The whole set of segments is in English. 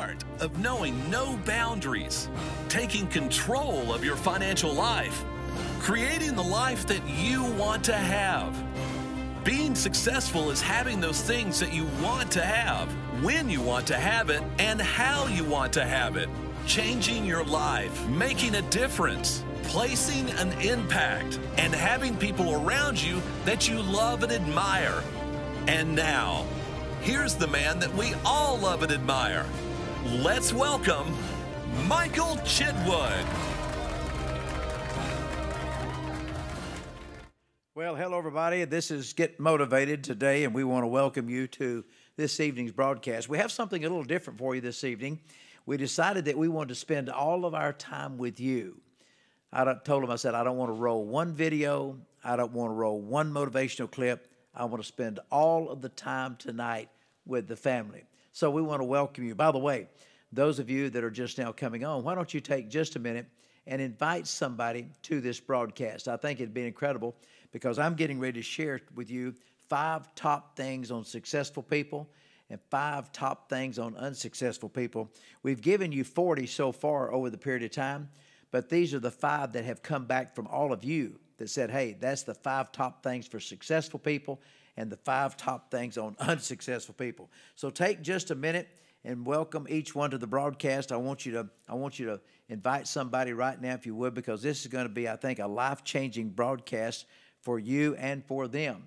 art of knowing no boundaries, taking control of your financial life, creating the life that you want to have. Being successful is having those things that you want to have, when you want to have it, and how you want to have it. Changing your life, making a difference, placing an impact, and having people around you that you love and admire. And now, here's the man that we all love and admire. Let's welcome Michael Chitwood. Well, hello, everybody. This is Get Motivated today, and we want to welcome you to this evening's broadcast. We have something a little different for you this evening. We decided that we wanted to spend all of our time with you. I told him, I said, I don't want to roll one video. I don't want to roll one motivational clip. I want to spend all of the time tonight with the family. So we want to welcome you. By the way, those of you that are just now coming on, why don't you take just a minute and invite somebody to this broadcast? I think it'd be incredible because I'm getting ready to share with you 5 top things on successful people and 5 top things on unsuccessful people. We've given you 40 so far over the period of time, but these are the 5 that have come back from all of you that said, hey, that's the 5 top things for successful people and the 5 top things on unsuccessful people. So take just a minute and welcome each one to the broadcast. I want you to invite somebody right now, if you would, because this is going to be, I think, a life-changing broadcast for you and for them.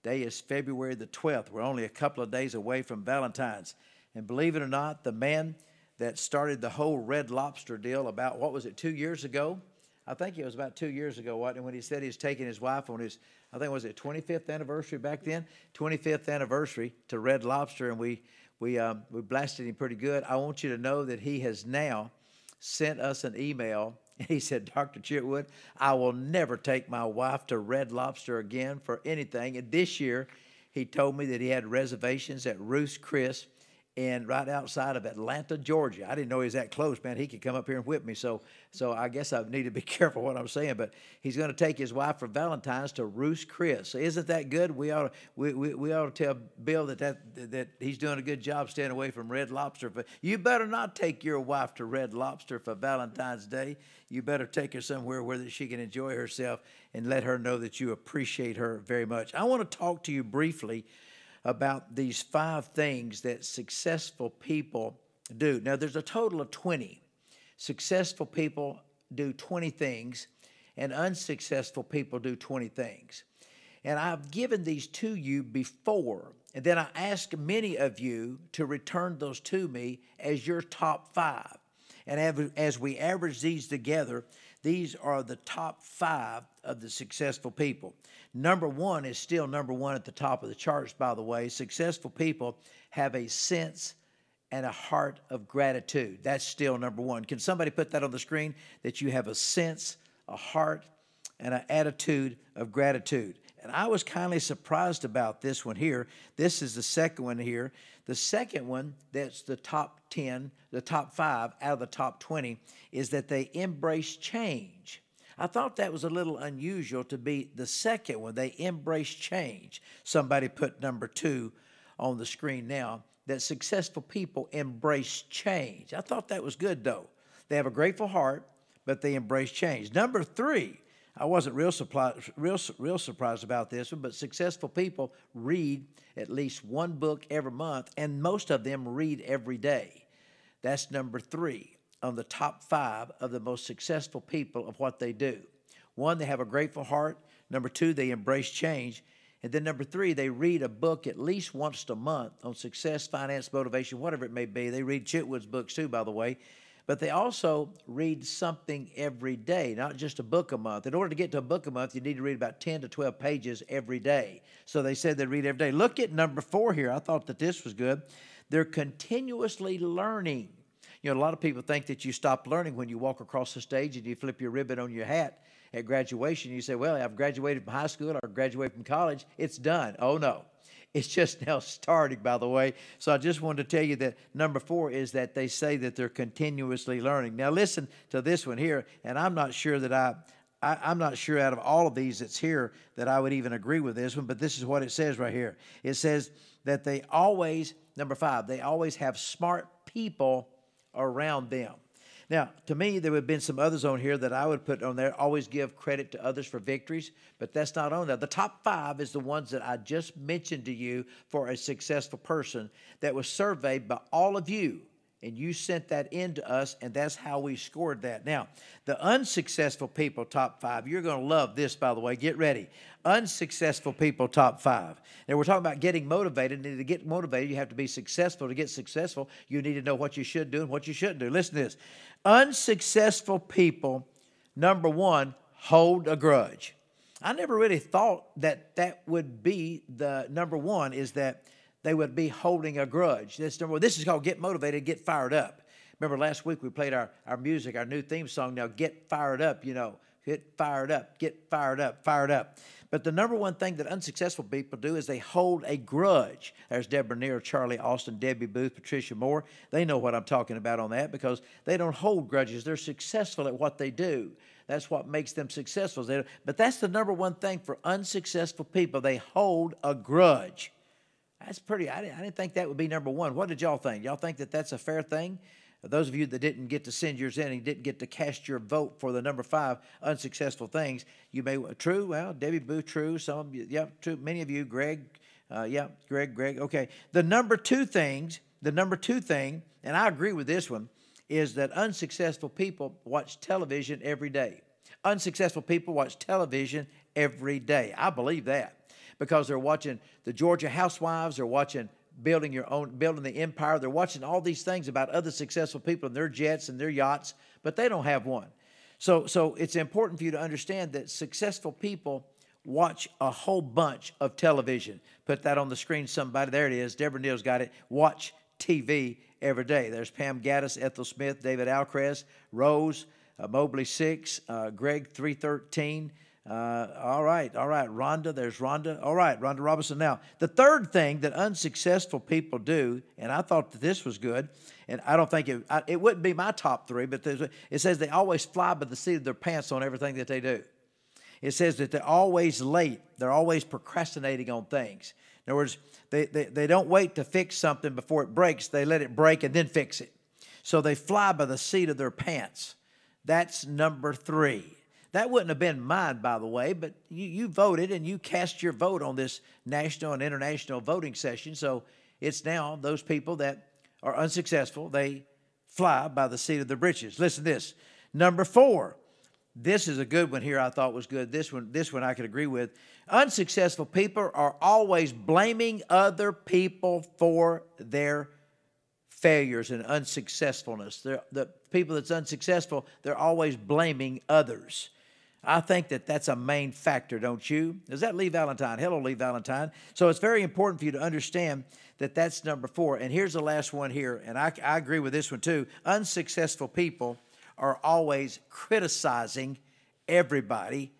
Today is February the 12th. We're only a couple of days away from Valentine's. And believe it or not, the man that started the whole Red Lobster deal about, what was it, 2 years ago? I think it was about 2 years ago, wasn't it, when he said he was taking his wife on his, I think, was it 25th anniversary back then? 25th anniversary to Red Lobster, and we blasted him pretty good. I want you to know that he has now sent us an email. He said, Dr. Chitwood, I will never take my wife to Red Lobster again for anything. And this year, he told me that he had reservations at Ruth's Chris right outside of Atlanta, Georgia. I didn't know he was that close, man. He could come up here and whip me. So I guess I need to be careful what I'm saying. But he's going to take his wife for Valentine's to Ruth's Chris. So isn't that good? We ought to tell Bill that he's doing a good job staying away from Red Lobster. But you better not take your wife to Red Lobster for Valentine's Day. You better take her somewhere where she can enjoy herself and let her know that you appreciate her very much. I want to talk to you briefly about these 5 things that successful people do. Now, there's a total of 20. Successful people do 20 things, and unsuccessful people do 20 things. And I've given these to you before, and then I asked many of you to return those to me as your top 5. And as we average these together, these are the top 5 of the successful people. Number 1 is still number 1 at the top of the charts, by the way. Successful people have a sense and a heart of gratitude. That's still number 1. Can somebody put that on the screen? That you have a sense, a heart, and an attitude of gratitude. And I was kindly surprised about this one here. This is the second one here. The second one, that's the top 10, the top 5 out of the top 20, is that they embrace change. I thought that was a little unusual to be the second one. They embrace change. Somebody put number 2 on the screen now, that successful people embrace change. I thought that was good, though. They have a grateful heart, but they embrace change. Number 3, I wasn't real surprised about this one, but successful people read at least 1 book every month, and most of them read every day. That's number 3 on the top 5 of the most successful people of what they do. 1, they have a grateful heart. Number 2, they embrace change. And then number 3, they read a book at least once a month on success, finance, motivation, whatever it may be. They read Chitwood's books too, by the way. But they also read something every day, not just a book a month. In order to get to a book a month, you need to read about 10 to 12 pages every day. So they said they read every day. Look at number 4 here. I thought that this was good. They're continuously learning. You know, a lot of people think that you stop learning when you walk across the stage and you flip your ribbon on your hat at graduation. You say, well, I've graduated from high school or graduated from college. It's done. Oh, no. It's just now starting, by the way. So I just wanted to tell you that number 4 is that they say that they're continuously learning. Now, listen to this one here, and I'm not sure that I'm not sure out of all of these that's here that I would even agree with this one, but this is what it says right here. It says that they always, number 5, they always have smart people around them. Now, to me, there would have been some others on here that I would put on there. Always give credit to others for victories, but that's not on there. The top 5 is the ones that I just mentioned to you for a successful person that was surveyed by all of you, and you sent that in to us, and that's how we scored that. Now, the unsuccessful people top 5, you're going to love this, by the way. Get ready. Unsuccessful people top 5. Now, we're talking about getting motivated, and to get motivated, you have to be successful. To get successful, you need to know what you should do and what you shouldn't do. Listen to this. Unsuccessful people, number 1, hold a grudge. I never really thought that that would be the number 1, is that they would be holding a grudge. This is called get motivated, get fired up. Remember last week we played our music, our new theme song. Now get fired up, get fired up, get fired up, fired up. But the number 1 thing that unsuccessful people do is they hold a grudge. There's Deborah Neer, Charlie Austin, Debbie Booth, Patricia Moore. They know what I'm talking about on that because they don't hold grudges. They're successful at what they do. That's what makes them successful. But that's the number 1 thing for unsuccessful people. They hold a grudge. That's pretty, I didn't think that would be number 1. What did y'all think? Y'all think that that's a fair thing? Those of you that didn't get to send yours in and didn't get to cast your vote for the number 5 unsuccessful things, you may, true, well, Debbie Booth, true, some of you, yeah, true, many of you, Greg, yeah, Greg, okay. The number two thing, and I agree with this one, is that unsuccessful people watch television every day. Unsuccessful people watch television every day. I believe that because they're watching the Georgia Housewives, they're watching building the empire. They're watching all these things about other successful people and their jets and their yachts, but they don't have one. So it's important for you to understand that successful people watch a whole bunch of television. Put that on the screen, somebody. There it is. Deborah Neal's got it. Watch TV every day. There's Pam Gaddis, Ethel Smith, David Alcrest, Rose, Mobley 6, Greg 313. All right. Rhonda, there's Rhonda. All right, Rhonda Robinson. Now, the third thing that unsuccessful people do, and I thought that this was good, and I don't think it wouldn't be my top 3, but it says they always fly by the seat of their pants on everything that they do. It says that they're always late. They're always procrastinating on things. In other words, they don't wait to fix something before it breaks. They let it break and then fix it. So they fly by the seat of their pants. That's number 3. That wouldn't have been mine, by the way, but you voted and you cast your vote on this national and international voting session. So it's now those people that are unsuccessful, they fly by the seat of their britches. Listen to this. Number 4. This is a good one here I thought was good. This one I could agree with. Unsuccessful people are always blaming other people for their failures and unsuccessfulness. The people that's unsuccessful, they're always blaming others. I think that that's a main factor, don't you? Is that Lee Valentine? Hello, Lee Valentine. So it's very important for you to understand that that's number 4. And here's the last one here, and I agree with this one too. Unsuccessful people are always criticizing everybody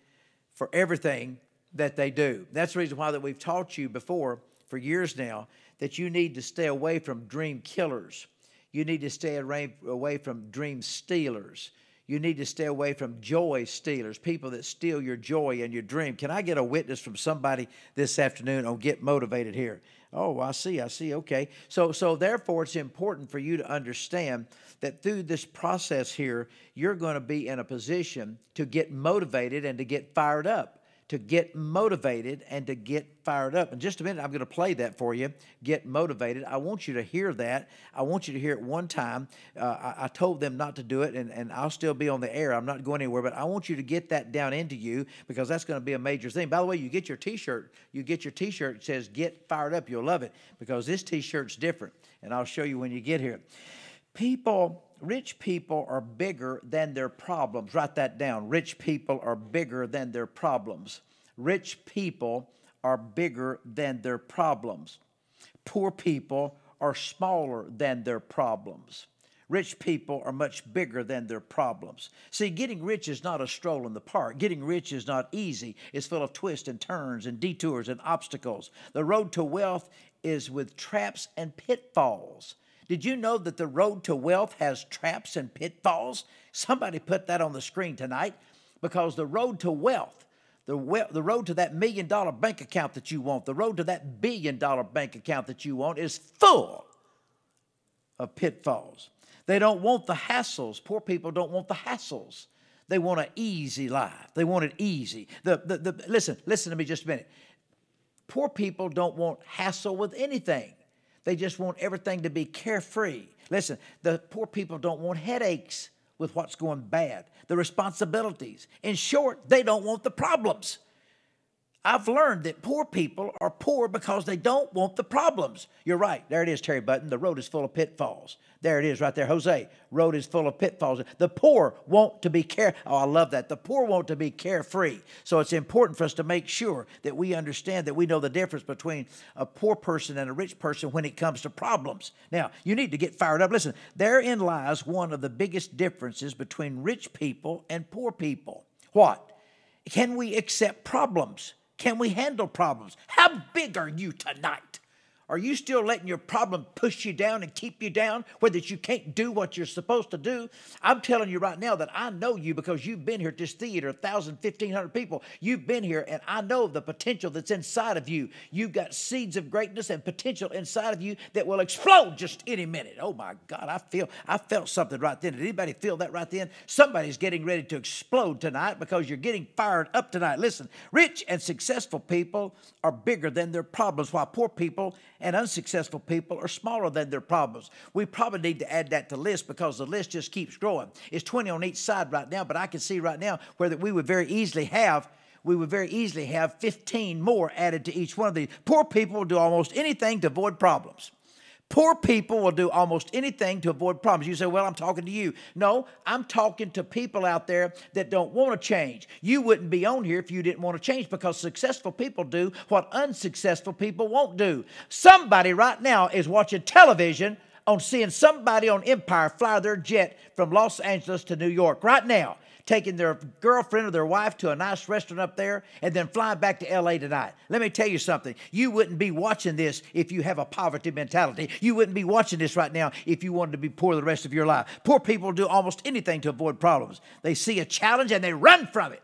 for everything that they do. That's the reason why that we've taught you before for years now that you need to stay away from dream killers. You need to stay away from dream stealers. You need to stay away from joy stealers, people that steal your joy and your dream. Can I get a witness from somebody this afternoon on Get Motivated here? Oh, I see, okay. So therefore, it's important for you to understand that through this process here, you're going to be in a position to get motivated and to get fired up. To get motivated and to get fired up. In just a minute, I'm going to play that for you. Get motivated. I want you to hear that. I want you to hear it one time. I told them not to do it, and I'll still be on the air. I'm not going anywhere, but I want you to get that down into you because that's going to be a major thing. By the way, you get your T-shirt. It says Get Fired Up. You'll love it because this T-shirt's different, and I'll show you when you get here. Rich people are bigger than their problems. Write that down. Rich people are bigger than their problems. Rich people are bigger than their problems. Poor people are smaller than their problems. Rich people are much bigger than their problems. See, getting rich is not a stroll in the park. Getting rich is not easy. It's full of twists and turns and detours and obstacles. The road to wealth is with traps and pitfalls. Did you know that the road to wealth has traps and pitfalls? Somebody put that on the screen tonight because the road to wealth, the road to that $1 million bank account that you want, the road to that $1 billion bank account that you want is full of pitfalls. They don't want the hassles. Poor people don't want the hassles. They want an easy life. They want it easy. Listen to me just a minute. Poor people don't want hassle with anything. They just want everything to be carefree. Listen, the poor people don't want headaches with what's going bad, the responsibilities. In short, they don't want the problems. I've learned that poor people are poor because they don't want the problems. You're right. There it is, Terry Button. The road is full of pitfalls. There it is right there. Jose, road is full of pitfalls. The poor want to be Oh, I love that. The poor want to be carefree. So it's important for us to make sure that we understand that we know the difference between a poor person and a rich person when it comes to problems. Now, you need to get fired up. Listen, therein lies one of the biggest differences between rich people and poor people. What? Can we accept problems? Can we handle problems? How big are you tonight? Are you still letting your problem push you down and keep you down, whether you can't do what you're supposed to do? I'm telling you right now that I know you because you've been here at this theater, 1,000, 1,500 people. You've been here, and I know the potential that's inside of you. You've got seeds of greatness and potential inside of you that will explode just any minute. Oh, my God, I felt something right then. Did anybody feel that right then? Somebody's getting ready to explode tonight because you're getting fired up tonight. Listen, rich and successful people are bigger than their problems, while poor people and unsuccessful people are smaller than their problems. We probably need to add that to the list because the list just keeps growing. It's 20 on each side right now, but I can see right now where that we would very easily have 15 more added to each one of these. Poor people will do almost anything to avoid problems. Poor people will do almost anything to avoid problems. You say, well, I'm talking to you. No, I'm talking to people out there that don't want to change. You wouldn't be on here if you didn't want to change because successful people do what unsuccessful people won't do. Somebody right now is watching television on seeing somebody on Empire fly their jet from Los Angeles to New York right now, taking their girlfriend or their wife to a nice restaurant up there and then flying back to L.A. tonight. Let me tell you something. You wouldn't be watching this if you have a poverty mentality. You wouldn't be watching this right now if you wanted to be poor the rest of your life. Poor people do almost anything to avoid problems. They see a challenge and they run from it.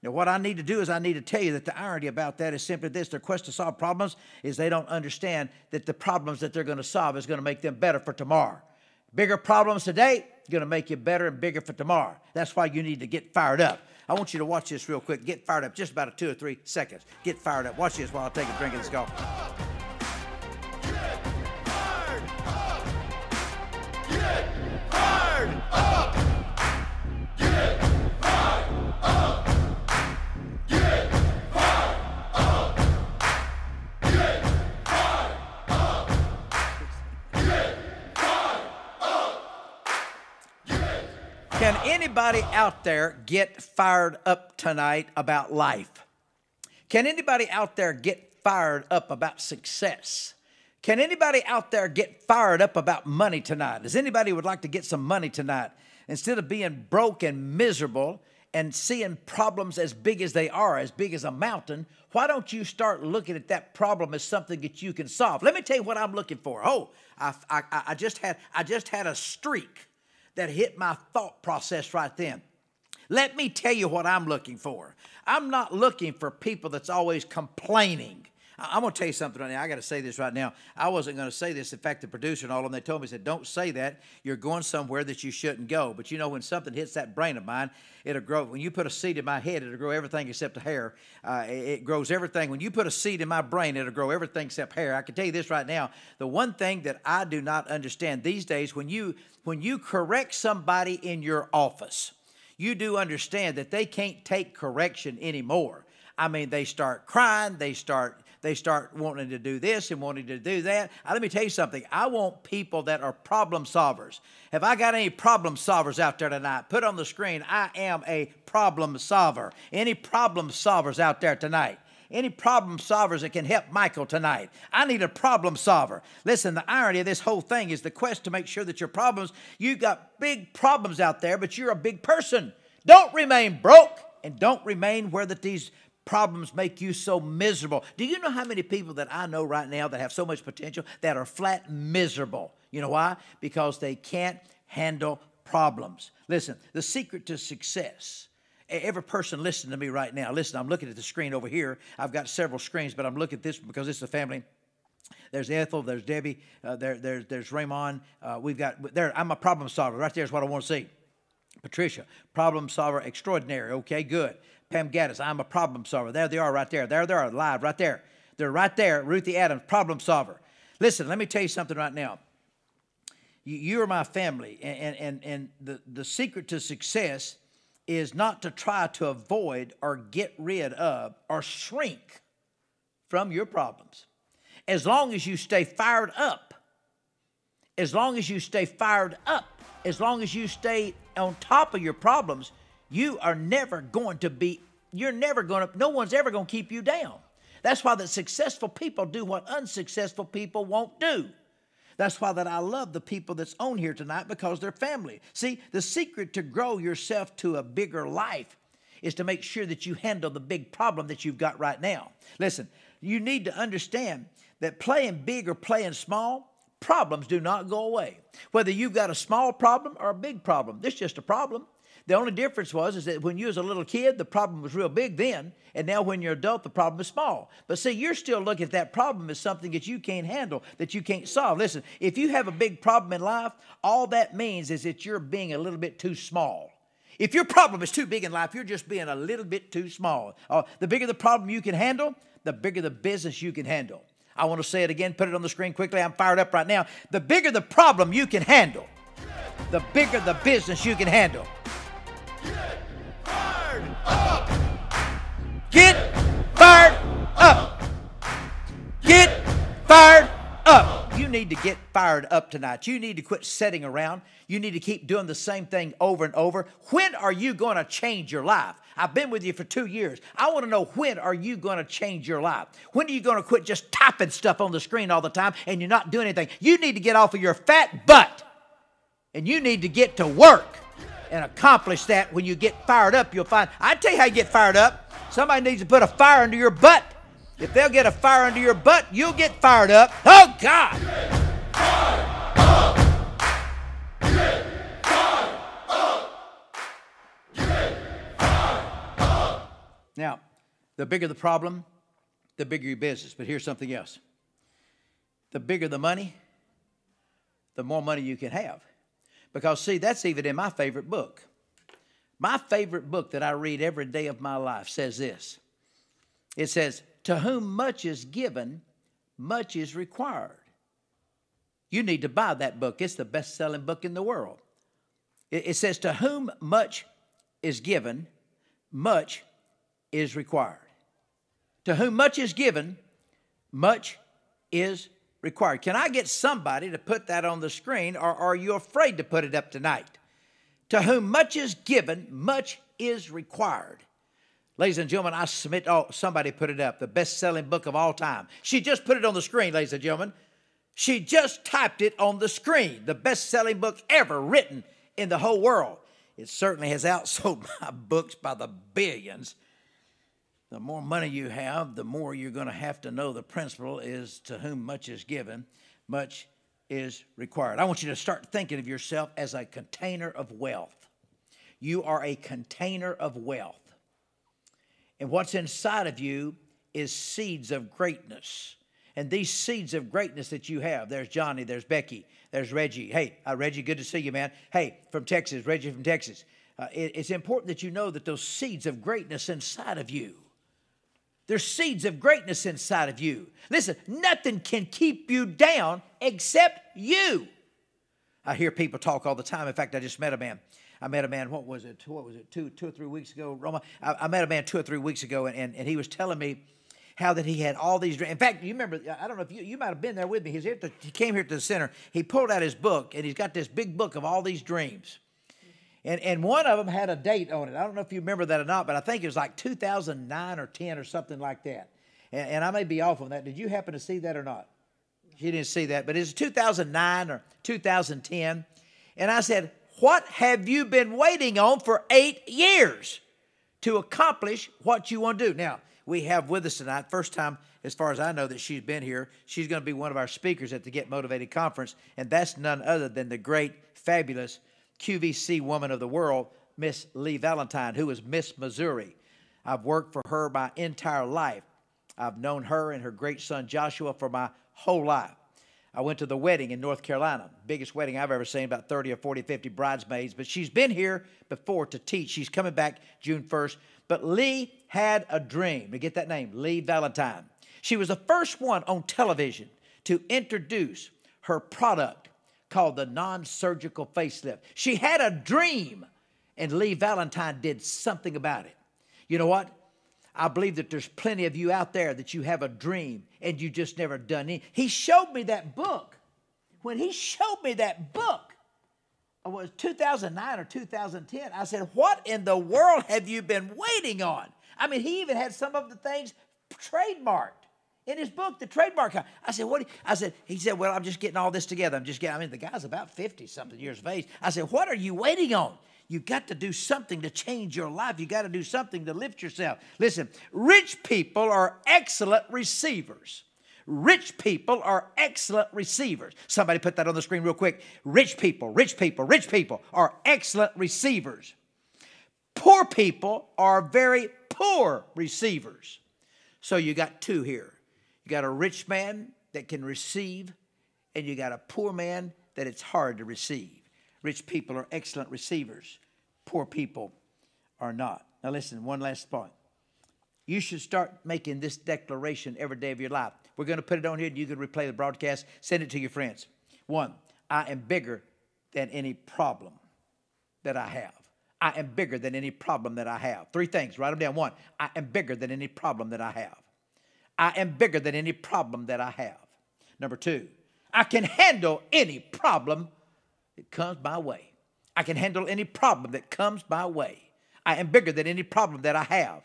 Now, what I need to do is I need to tell you that the irony about that is simply this. Their quest to solve problems is they don't understand that the problems that they're going to solve is going to make them better for tomorrow. Bigger problems today going to make you better and bigger for tomorrow. That's why you need to get fired up. I want you to watch this real quick. Get fired up just about 2 or 3 seconds. Get fired up. Watch this while I take a drink of this coffee. Get fired up! Get fired up! Get fired up! Get fired up! Get fired up! Can anybody out there get fired up tonight about life? Can anybody out there get fired up about success? Can anybody out there get fired up about money tonight? Does anybody would like to get some money tonight? Instead of being broke and miserable and seeing problems as big as they are, as big as a mountain, why don't you start looking at that problem as something that you can solve? Let me tell you what I'm looking for. Oh, I just had a streak that hit my thought process right then. Let me tell you what I'm looking for. I'm not looking for people that's always complaining. I'm going to tell you something right now. I got to say this right now. I wasn't going to say this. In fact, the producer and all of them, they told me, said, don't say that. You're going somewhere that you shouldn't go. But you know, when something hits that brain of mine, it'll grow. When you put a seed in my head, it'll grow everything except the hair. It grows everything. When you put a seed in my brain, it'll grow everything except hair. I can tell you this right now. The one thing that I do not understand these days, when you correct somebody in your office, you do understand that they can't take correction anymore. I mean, they start crying, they start wanting to do this and wanting to do that. Let me tell you something. I want people that are problem solvers. Have I got any problem solvers out there tonight? Put on the screen, I am a problem solver. Any problem solvers out there tonight? Any problem solvers that can help Michael tonight? I need a problem solver. Listen, the irony of this whole thing is the quest to make sure that your problems, you've got big problems out there, but you're a big person. Don't remain broke and don't remain where that these problems make you so miserable. Do you know how many people that I know right now that have so much potential that are flat miserable? You know why? Because they can't handle problems. Listen, the secret to success. Every person listening to me right now, listen, I'm looking at the screen over here. I've got several screens, but I'm looking at this because it's a family There's Ethel. There's Debbie. There's Raymond. We've got there. I'm a problem solver. Right there's what I want to see. Patricia, problem solver extraordinary. Okay, good. Pam Gaddis, I'm a problem solver. There they are right there. There they are live right there. They're right there. Ruthie Adams, problem solver. Listen, let me tell you something right now. You are my family, and the secret to success is not to try to avoid or get rid of or shrink from your problems. As long as you stay fired up, as long as you stay fired up, as long as you stay on top of your problems, you are never going to be, no one's ever going to keep you down. That's why the successful people do what unsuccessful people won't do. That's why that I love the people that's on here tonight, because they're family. See, the secret to grow yourself to a bigger life is to make sure that you handle the big problem that you've got right now. Listen, you need to understand that playing big or playing small, problems do not go away. Whether you've got a small problem or a big problem, this is just a problem. The only difference is that when you was a little kid, the problem was real big then, and now when you're an adult, the problem is small. But see, you're still looking at that problem as something that you can't handle, that you can't solve. Listen, if you have a big problem in life, all that means is that you're being a little bit too small. If your problem is too big in life, you're just being a little bit too small. The bigger the problem you can handle, the bigger the business you can handle. I want to say it again, put it on the screen quickly. I'm fired up right now. The bigger the problem you can handle, the bigger the business you can handle. Get fired up. Get fired up. You need to get fired up tonight. You need to quit sitting around. You need to keep doing the same thing over and over. When are you going to change your life? I've been with you for 2 years. I want to know, when are you going to change your life? When are you going to quit just typing stuff on the screen all the time and you're not doing anything? You need to get off of your fat butt, and you need to get to work and accomplish that. When you get fired up, you'll find. I tell you how you get fired up. Somebody needs to put a fire under your butt. If they'll get a fire under your butt, you'll get fired up. Oh, God. Get fired up. Get fired up. Get fired up. Now, the bigger the problem, the bigger your business. But here's something else. The bigger the money, the more money you can have. Because, see, that's even in my favorite book. My favorite book that I read every day of my life says this. It says, to whom much is given, much is required. You need to buy that book. It's the best-selling book in the world. It says, to whom much is given, much is required. To whom much is given, much is required. Can I get somebody to put that on the screen, or are you afraid to put it up tonight? To whom much is given, much is required. Ladies and gentlemen, I submit, somebody put it up, the best-selling book of all time. She just put it on the screen, ladies and gentlemen. She just typed it on the screen, the best-selling book ever written in the whole world. It certainly has outsold my books by the billions. The more money you have, the more you're going to have to know the principle is, to whom much is given, much is required. I want you to start thinking of yourself as a container of wealth. You are a container of wealth. And what's inside of you is seeds of greatness. And these seeds of greatness that you have, there's Johnny, there's Becky, there's Reggie. Hey, Reggie, good to see you, man. Hey, from Texas, Reggie from Texas. It's important that you know that those seeds of greatness inside of you. There's seeds of greatness inside of you. Listen, nothing can keep you down except you. I hear people talk all the time. In fact, I just met a man. What was it, 2 or 3 weeks ago, Roma? I met a man 2 or 3 weeks ago, and he was telling me how that he had all these dreams. In fact, you remember, I don't know if you might have been there with me. He came here to the center. He pulled out his book, and he's got this big book of all these dreams. And one of them had a date on it. I don't know if you remember that or not, but I think it was like 2009 or 10 or something like that. And I may be off on that. Did you happen to see that or not? You didn't see that, but it's 2009 or 2010. And I said, what have you been waiting on for 8 years to accomplish what you want to do? Now, we have with us tonight, first time as far as I know that she's been here. She's going to be one of our speakers at the Get Motivated Conference, and that's none other than the great, fabulous QVC Woman of the World, Miss Lee Valentine, who is Miss Missouri. I've worked for her my entire life. I've known her and her great son Joshua for my whole life. I went to the wedding in North Carolina, biggest wedding I've ever seen, about 30 or 40, 50 bridesmaids. But she's been here before to teach. She's coming back June 1st. But Lee had a dream. To get that name, Lee Valentine. She was the first one on television to introduce her product called the non-surgical facelift. She had a dream, and Lee Valentine did something about it. You know what? I believe that there's plenty of you out there that you have a dream and you just never done it. He showed me that book. When he showed me that book, it was 2009 or 2010, I said, what in the world have you been waiting on? I mean, he even had some of the things trademarked in his book, the trademark. I said, what? He said, well, I'm just getting all this together. The guy's about 50-something years of age. I said, what are you waiting on? You got to do something to change your life. You got to do something to lift yourself. Listen, rich people are excellent receivers. Rich people are excellent receivers. Somebody put that on the screen real quick. Rich people are excellent receivers. Poor people are very poor receivers. So you got two here. You got a rich man that can receive, and you got a poor man that it's hard to receive. Rich people are excellent receivers. Poor people are not. Now listen, one last point. You should start making this declaration every day of your life. We're going to put it on here, and you can replay the broadcast. Send it to your friends. 1, I am bigger than any problem that I have. I am bigger than any problem that I have. 3 things. Write them down. 1, I am bigger than any problem that I have. I am bigger than any problem that I have. Number 2, I can handle any problem that comes my way. I can handle any problem that comes my way. I am bigger than any problem that I have.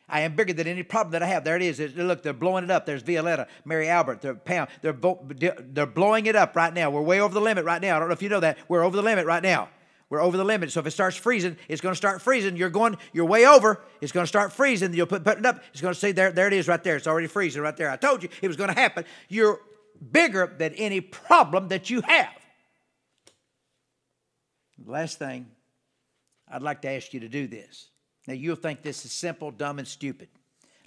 I am bigger than any problem that I have. There it is. Look, they're blowing it up. There's Violetta, Mary Albert, Pam. They're blowing it up right now. We're way over the limit right now. I don't know if you know that. We're over the limit right now. We're over the limit. So if it starts freezing, it's going to start freezing. You're way over. It's going to start freezing. You'll put it up. It's going to say, there it is right there. It's already freezing right there. I told you it was going to happen. You're bigger than any problem that you have. Last thing, I'd like to ask you to do this. Now, you'll think this is simple, dumb, and stupid.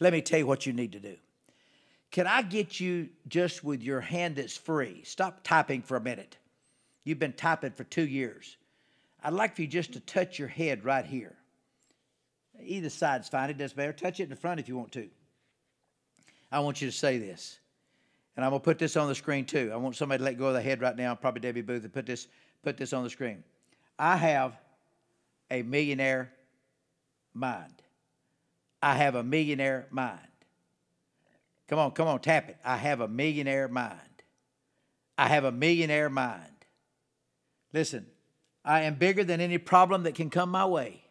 Let me tell you what you need to do. Can I get you just with your hand that's free? Stop typing for a minute. You've been typing for 2 years. I'd like for you just to touch your head right here. Either side's fine. It doesn't matter. Touch it in the front if you want to. I want you to say this. And I'm going to put this on the screen too. I want somebody to let go of the head right now, probably Debbie Booth, and put this on the screen. I have a millionaire mind. I have a millionaire mind. Come on, tap it. I have a millionaire mind. I have a millionaire mind. Listen, I am bigger than any problem that can come my way.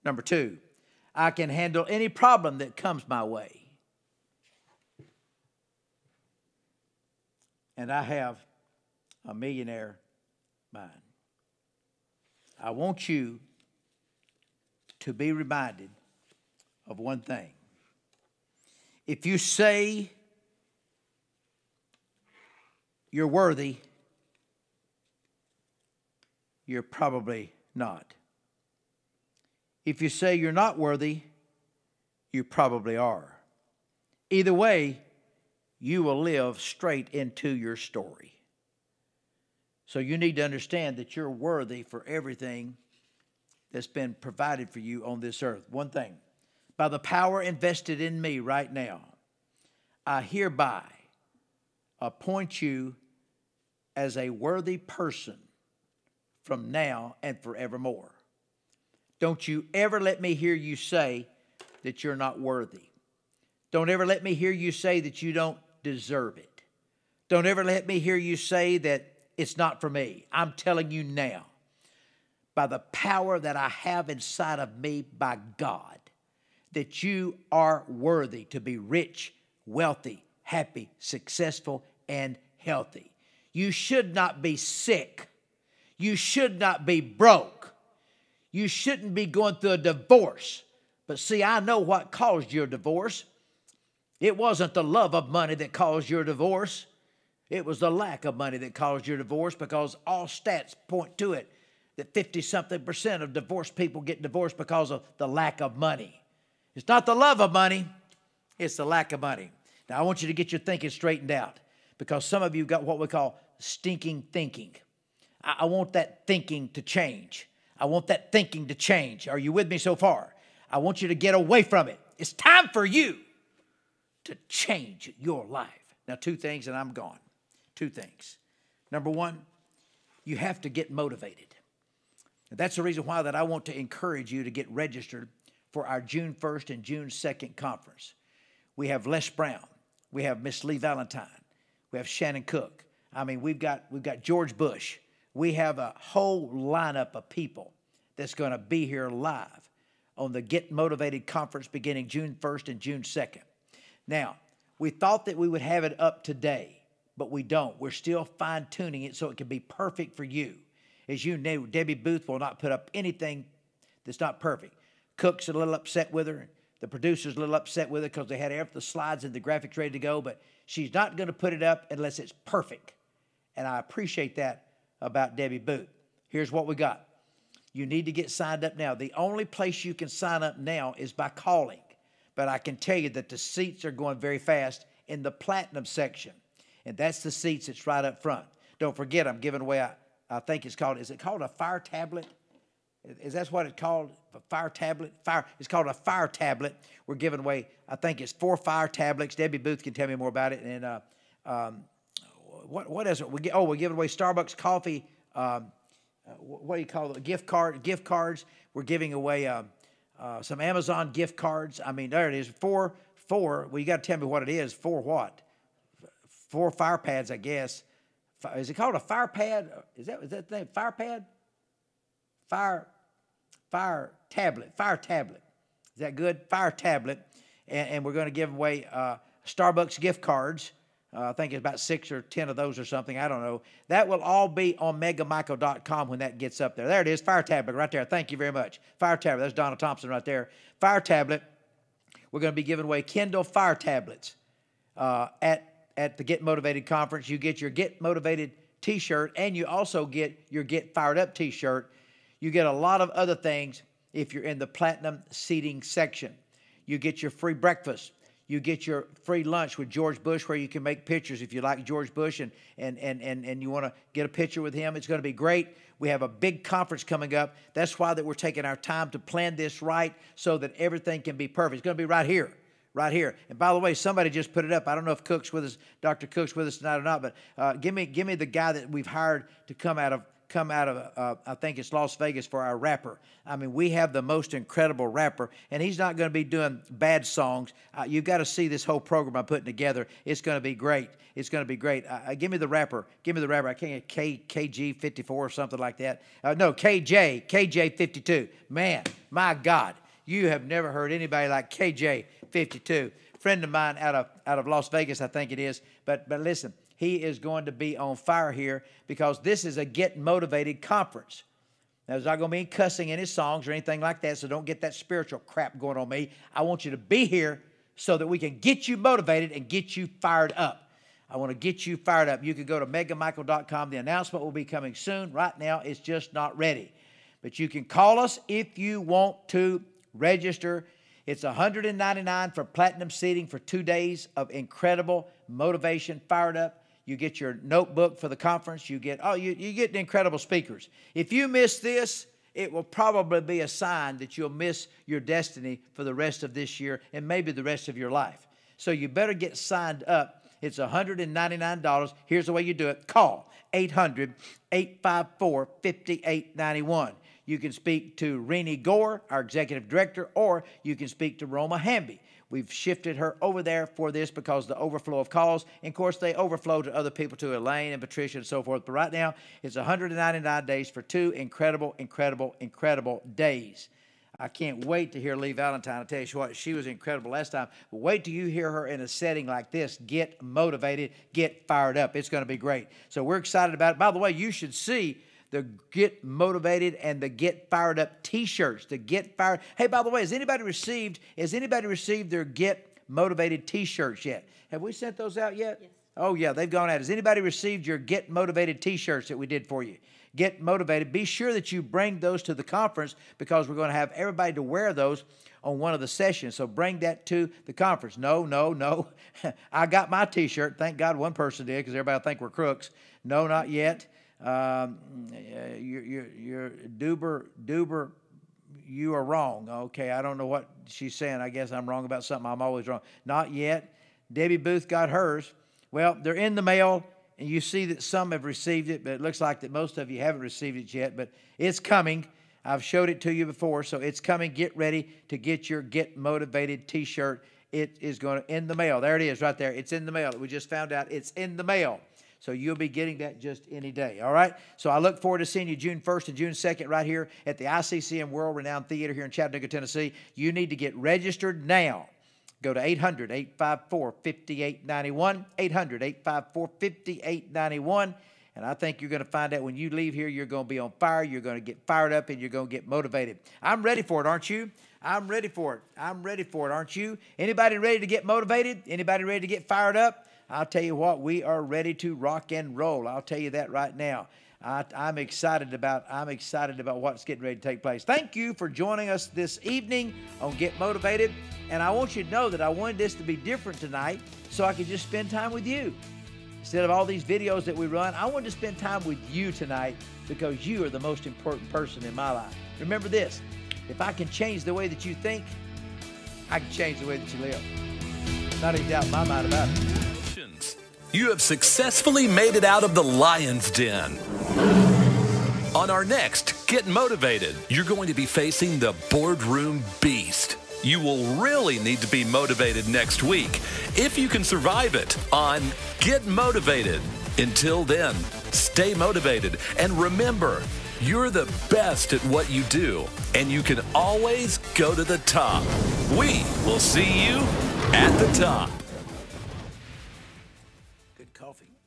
Number 2, I can handle any problem that comes my way. And I have a millionaire mind. I want you to be reminded of one thing. If you say you're worthy, you're probably not. If you say you're not worthy, you probably are. Either way, you will live straight into your story. So you need to understand that you're worthy for everything that's been provided for you on this earth. One thing, by the power invested in me right now, I hereby appoint you as a worthy person from now and forevermore. Don't you ever let me hear you say that you're not worthy. Don't ever let me hear you say that you don't deserve it. Don't ever let me hear you say that it's not for me. I'm telling you now, by the power that I have inside of me by God, that you are worthy to be rich, wealthy, happy, successful, and healthy. You should not be sick. You should not be broke. You shouldn't be going through a divorce. But see, I know what caused your divorce. It wasn't the love of money that caused your divorce. It was the lack of money that caused your divorce, because all stats point to it that 50-something% of divorced people get divorced because of the lack of money. It's not the love of money, it's the lack of money. Now, I want you to get your thinking straightened out, because some of you got what we call stinking thinking. I want that thinking to change. I want that thinking to change. Are you with me so far? I want you to get away from it. It's time for you to change your life. Now, two things and I'm gone. Two things. Number one, you have to get motivated. And that's the reason why that I want to encourage you to get registered for our June 1st and June 2nd conference. We have Les Brown. We have Miss Lee Valentine. We have Shannon Cook. I mean, we've got George Bush. We have a whole lineup of people that's going to be here live on the Get Motivated conference beginning June 1st and June 2nd. Now, we thought that we would have it up today, but we don't. We're still fine-tuning it so it can be perfect for you. As you know, Debbie Booth will not put up anything that's not perfect. Cook's a little upset with her. The producer's a little upset with her because they had the slides and the graphics ready to go, but she's not going to put it up unless it's perfect. And I appreciate that about Debbie Booth. Here's what we got. You need to get signed up now. The only place you can sign up now is by calling. But I can tell you that the seats are going very fast in the platinum section. And that's the seats that's right up front. Don't forget, I'm giving away, I think it's called, is it called a fire tablet? Is that what it's called? A fire tablet? It's called a fire tablet. We're giving away, I think it's 4 fire tablets. Debbie Booth can tell me more about it. And what is it? We're giving away Starbucks coffee. What do you call it? Gift cards. We're giving away some Amazon gift cards. I mean, there it is. Four. Well, you got to tell me what it is. 4 what? 4 fire pads, I guess. Is it called a fire pad? Is that the thing? Fire pad? Fire tablet. Fire tablet. Is that good? Fire tablet. And we're going to give away Starbucks gift cards. I think it's about 6 or 10 of those or something. I don't know. That will all be on megamichael.com when that gets up there. There it is, fire tablet right there. Thank you very much. Fire tablet. That's Donna Thompson right there. Fire tablet. We're going to be giving away Kindle fire tablets at the Get Motivated conference. You get your Get Motivated t-shirt, and you also get your Get Fired Up t-shirt. You get a lot of other things if you're in the platinum seating section. You get your free breakfast. You get your free lunch with George Bush, where you can make pictures if you like George Bush and you want to get a picture with him. It's going to be great. We have a big conference coming up. That's why that we're taking our time to plan this right so that everything can be perfect. It's going to be right here. Right here. And by the way, somebody just put it up. I don't know if Cook's with us, Dr. Cook's with us tonight or not, but give me the guy that we've hired to come out of I think it's Las Vegas for our rapper. I mean, we have the most incredible rapper, and he's not going to be doing bad songs. You've got to see this whole program I'm putting together. It's going to be great. It's going to be great. Give me the rapper. Give me the rapper. I can't get KG54 or something like that. No, KJ52. Man, my God, you have never heard anybody like KJ52. Friend of mine out of Las Vegas, I think it is. But listen. He is going to be on fire here because this is a Get Motivated conference. Now, there's not going to be any cussing in his songs or anything like that, so don't get that spiritual crap going on me. I want you to be here so that we can get you motivated and get you fired up. I want to get you fired up. You can go to megamichael.com. The announcement will be coming soon. Right now, it's just not ready. But you can call us if you want to register. It's $199 for platinum seating for 2 days of incredible motivation, fired up. You get your notebook for the conference. You get the incredible speakers. If you miss this, it will probably be a sign that you'll miss your destiny for the rest of this year and maybe the rest of your life. So you better get signed up. It's $199. Here's the way you do it. Call 800-854-5891. You can speak to Renee Gore, our executive director, or you can speak to Roma Hamby. We've shifted her over there for this because of the overflow of calls. And, of course, they overflow to other people, to Elaine and Patricia and so forth. But right now, it's 199 days for 2 incredible, incredible, incredible days. I can't wait to hear Lee Valentine. I tell you what, she was incredible last time. But wait till you hear her in a setting like this. Get motivated, get fired up. It's going to be great. So we're excited about it. By the way, you should see the Get Motivated and the Get Fired Up t-shirts. The Get Fired. Hey, by the way, has anybody received their Get Motivated t-shirts yet? Have we sent those out yet? Yes. Oh, yeah, they've gone out. Has anybody received your Get Motivated T-shirts that we did for you? Get Motivated. Be sure that you bring those to the conference because we're going to have everybody to wear those on one of the sessions. So bring that to the conference. No, no, no. I got my T-shirt. Thank God one person did because everybody will think we're crooks. No, not yet. You're Duber, you are wrong. Okay, I don't know what she's saying. I guess I'm wrong about something. I'm always wrong. Not yet. Debbie Booth got hers. Well, they're in the mail, and you see that some have received it, but it looks like that most of you haven't received it yet, but it's coming. I've showed it to you before, so it's coming. Get ready to get your Get Motivated T-shirt. It is going to in the mail. There it is right there. It's in the mail. We just found out it's in the mail. So you'll be getting that just any day, all right? So I look forward to seeing you June 1st and June 2nd right here at the ICCM World Renowned Theater here in Chattanooga, Tennessee. You need to get registered now. Go to 800-854-5891, 800-854-5891, and I think you're going to find out when you leave here, you're going to be on fire, you're going to get fired up, and you're going to get motivated. I'm ready for it, aren't you? I'm ready for it. I'm ready for it, aren't you? Anybody ready to get motivated? Anybody ready to get fired up? I'll tell you what, we are ready to rock and roll. I'll tell you that right now. I'm excited about what's getting ready to take place. Thank you for joining us this evening on Get Motivated. And I want you to know that I wanted this to be different tonight so I could just spend time with you. Instead of all these videos that we run, I wanted to spend time with you tonight because you are the most important person in my life. Remember this, if I can change the way that you think, I can change the way that you live. Not any doubt in my mind about it. You have successfully made it out of the lion's den. On our next Get Motivated, you're going to be facing the boardroom beast. You will really need to be motivated next week if you can survive it on Get Motivated. Until then, stay motivated and remember, you're the best at what you do and you can always go to the top. We will see you at the top. Good coffee.